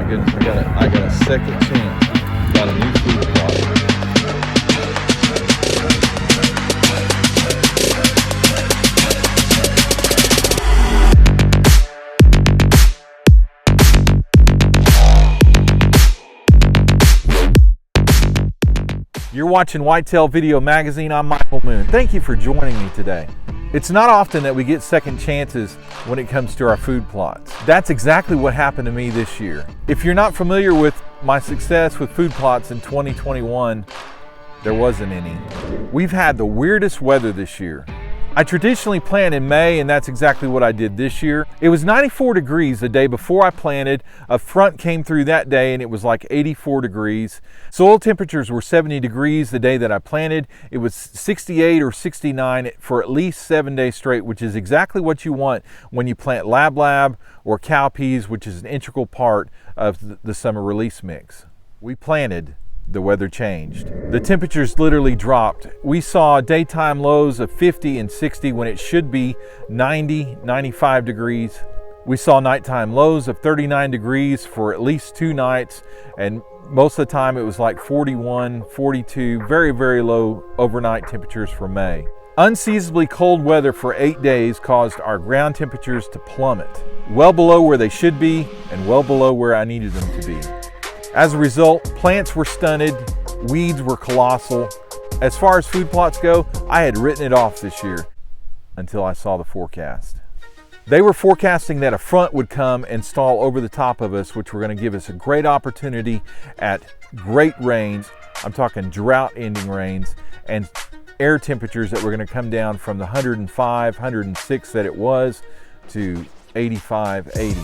goodness, I got a second chance. Got a new food plot. You're watching Whitetail Video Magazine. I'm Michael Moon. Thank you for joining me today. It's not often that we get second chances when it comes to our food plots. That's exactly what happened to me this year. If you're not familiar with my success with food plots in 2021, there wasn't any. We've had the weirdest weather this year. I traditionally plant in May, and that's exactly what I did this year. It was 94 degrees the day before I planted. A front came through that day and it was like 84 degrees. Soil temperatures were 70 degrees the day that I planted. It was 68 or 69 for at least 7 days straight, which is exactly what you want when you plant lab or cowpeas, which is an integral part of the summer release mix. We planted. The weather changed. The temperatures literally dropped. We saw daytime lows of 50 and 60 when it should be 90, 95 degrees. We saw nighttime lows of 39 degrees for at least 2 nights, and most of the time it was like 41, 42, very, very low overnight temperatures for May. Unseasonably cold weather for 8 days caused our ground temperatures to plummet, well below where they should be and well below where I needed them to be. As a result, plants were stunted, weeds were colossal. As far as food plots go, I had written it off this year until I saw the forecast. They were forecasting that a front would come and stall over the top of us, which were going to give us a great opportunity at great rains. I'm talking drought-ending rains and air temperatures that were going to come down from the 105, 106 that it was to 85, 80.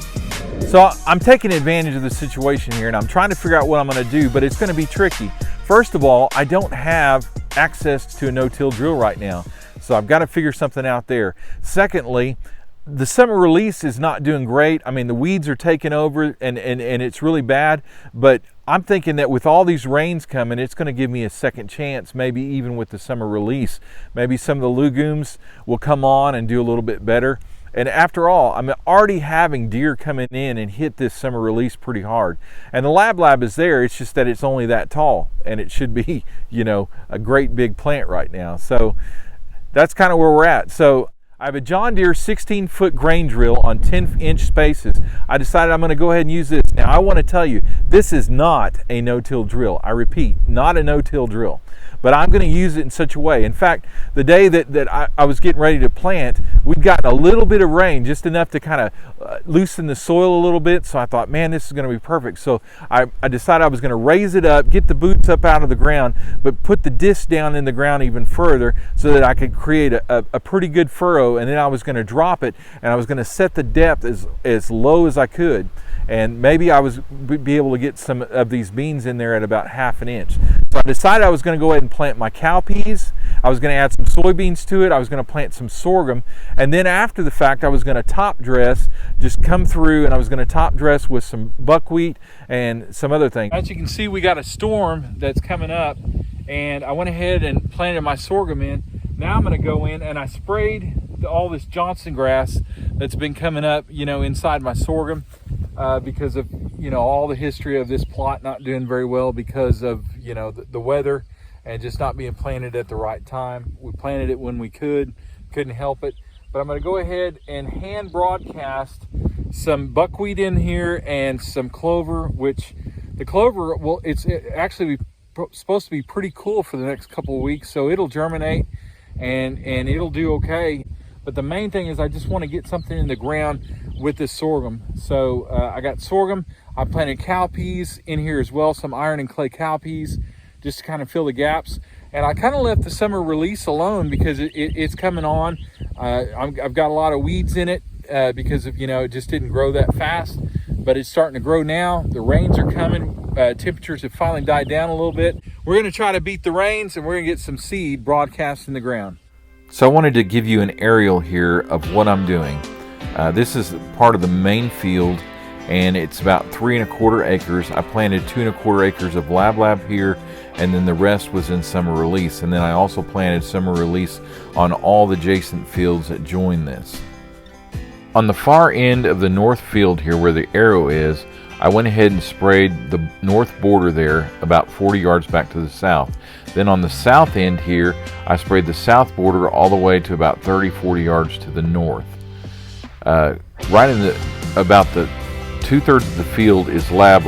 So I'm taking advantage of the situation here and I'm trying to figure out what I'm going to do, but it's going to be tricky. First of all, I don't have access to a no-till drill right now, so I've got to figure something out there. Secondly, the summer release is not doing great. I mean, the weeds are taking over and it's really bad, but I'm thinking that with all these rains coming, it's going to give me a second chance, maybe even with the summer release. Maybe some of the legumes will come on and do a little bit better. And after all, I'm already having deer coming in and hit this summer release pretty hard. And the lab is there, it's just that it's only that tall and it should be, you know, a great big plant right now. So that's kind of where we're at. So I have a John Deere 16-foot grain drill on 10-inch spaces. I decided I'm going to go ahead and use this. Now I want to tell you, this is not a no-till drill. I repeat, not a no-till drill. But I'm going to use it in such a way. In fact, the day that I was getting ready to plant, we'd gotten a little bit of rain, just enough to kind of loosen the soil a little bit. So I thought, man, this is going to be perfect. So I decided I was going to raise it up, get the boots up out of the ground, but put the disc down in the ground even further so that I could create a pretty good furrow. And then I was going to drop it, and I was going to set the depth as low as I could. And maybe I was be able to get some of these beans in there at about 1/2 inch. So I decided I was going to go ahead and plant my cowpeas. I was going to add some soybeans to it. I was going to plant some sorghum. And then after the fact, I was going to top dress, just come through, and I was going to top dress with some buckwheat and some other things. As you can see, we got a storm that's coming up, and I went ahead and planted my sorghum in. Now I'm going to go in and I sprayed all this Johnson grass that's been coming up, you know, inside my sorghum. Because of, you know, all the history of this plot not doing very well because of, you know, the weather and just not being planted at the right time. We planted it when we couldn't help it. But I'm going to go ahead and hand broadcast some buckwheat in here and some clover, which the clover, well, it's actually supposed to be pretty cool for the next couple of weeks, so it'll germinate and it'll do okay. But the main thing is I just want to get something in the ground with this sorghum. So I got sorghum. I planted cowpeas in here as well, some iron and clay cowpeas, just to kind of fill the gaps. And I kind of left the summer release alone because it's coming on. I've got a lot of weeds in it because of, you know, it just didn't grow that fast. But it's starting to grow now. The rains are coming. Temperatures have finally died down a little bit. We're going to try to beat the rains, and we're going to get some seed broadcast in the ground. So I wanted to give you an aerial here of what I'm doing. This is part of the main field, and it's about 3 1/4 acres. I planted 2 1/4 acres of lab here, and then the rest was in summer release. And then I also planted summer release on all the adjacent fields that join this. On the far end of the north field here where the arrow is, I went ahead and sprayed the north border there about 40 yards back to the south. Then on the south end here, I sprayed the south border all the way to about 30-40 yards to the north. Right in about the 2/3 of the field is lab,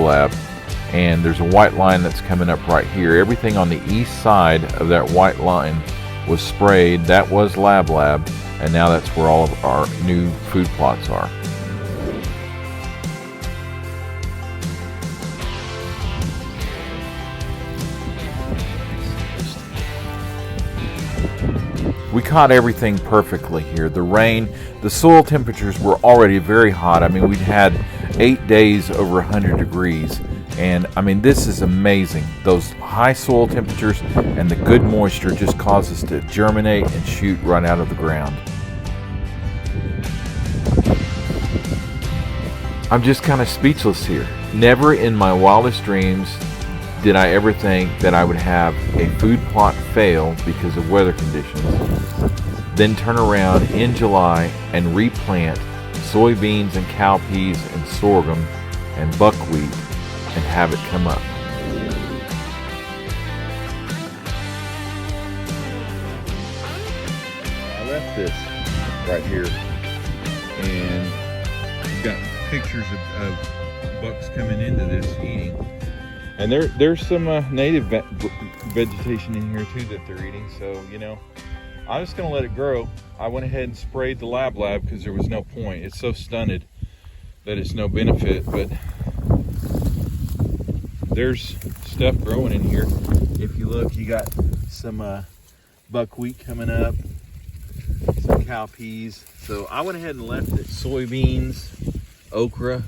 and there's a white line that's coming up right here. Everything on the east side of that white line was sprayed. That was lab, and now that's where all of our new food plots are. We caught everything perfectly here. The rain, the soil temperatures were already very hot. I mean, we'd had 8 days over 100 degrees. And I mean, this is amazing. Those high soil temperatures and the good moisture just cause us to germinate and shoot right out of the ground. I'm just kind of speechless here. Never in my wildest dreams did I ever think that I would have a food plot fail because of weather conditions, then turn around in July and replant soybeans and cowpeas and sorghum and buckwheat and have it come up. I left this right here, and we've got pictures of bucks coming into this eating. And there's some native vegetation in here too that they're eating. So, you know, I'm just gonna let it grow. I went ahead and sprayed the lab because there was no point. It's so stunted that it's no benefit, but there's stuff growing in here. If you look, you got some buckwheat coming up, some cowpeas. So I went ahead and left it. Soybeans, okra.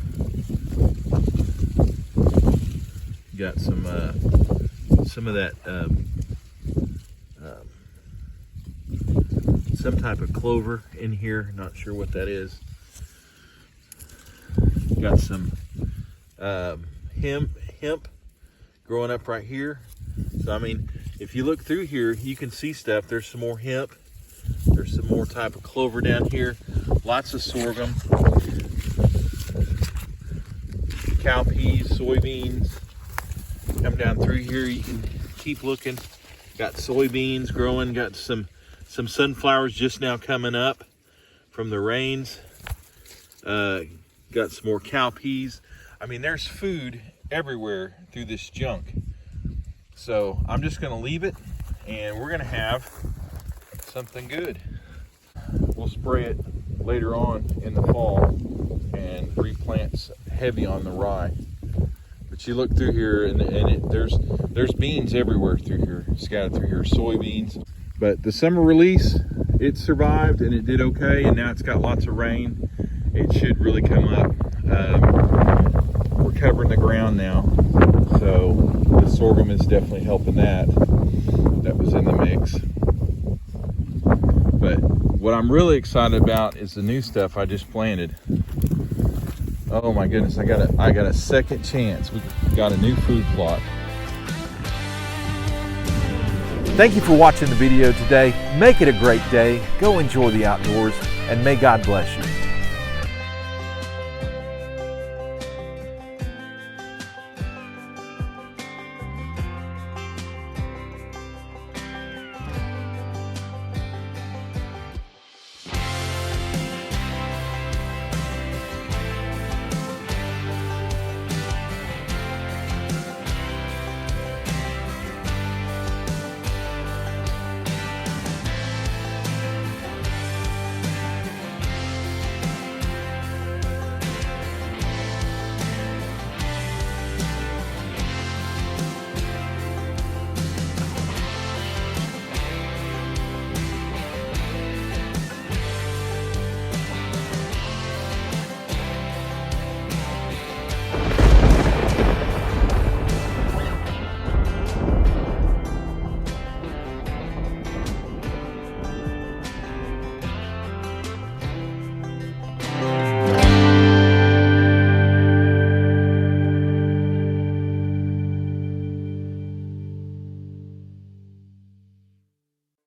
Got some of that some type of clover in here. Not sure what that is. Got some hemp growing up right here. So I mean, if you look through here, you can see stuff. There's some more hemp. There's some more type of clover down here. Lots of sorghum, cowpeas, soybeans. Come down through here, you can keep looking. Got soybeans growing, got some sunflowers just now coming up from the rains. Got some more cowpeas. I mean, there's food everywhere through this junk. So I'm just gonna leave it, and we're gonna have something good. We'll spray it later on in the fall and replant heavy on the rye. But you look through here, and there's beans everywhere through here, scattered through here, soybeans. But the summer release, it survived and it did okay, and now it's got lots of rain. It should really come up. We're covering the ground now, so the sorghum is definitely helping that. That was in the mix. But what I'm really excited about is the new stuff I just planted. Oh my goodness, I got a second chance. We got a new food plot. Thank you for watching the video today. Make it a great day. Go enjoy the outdoors, and may God bless you.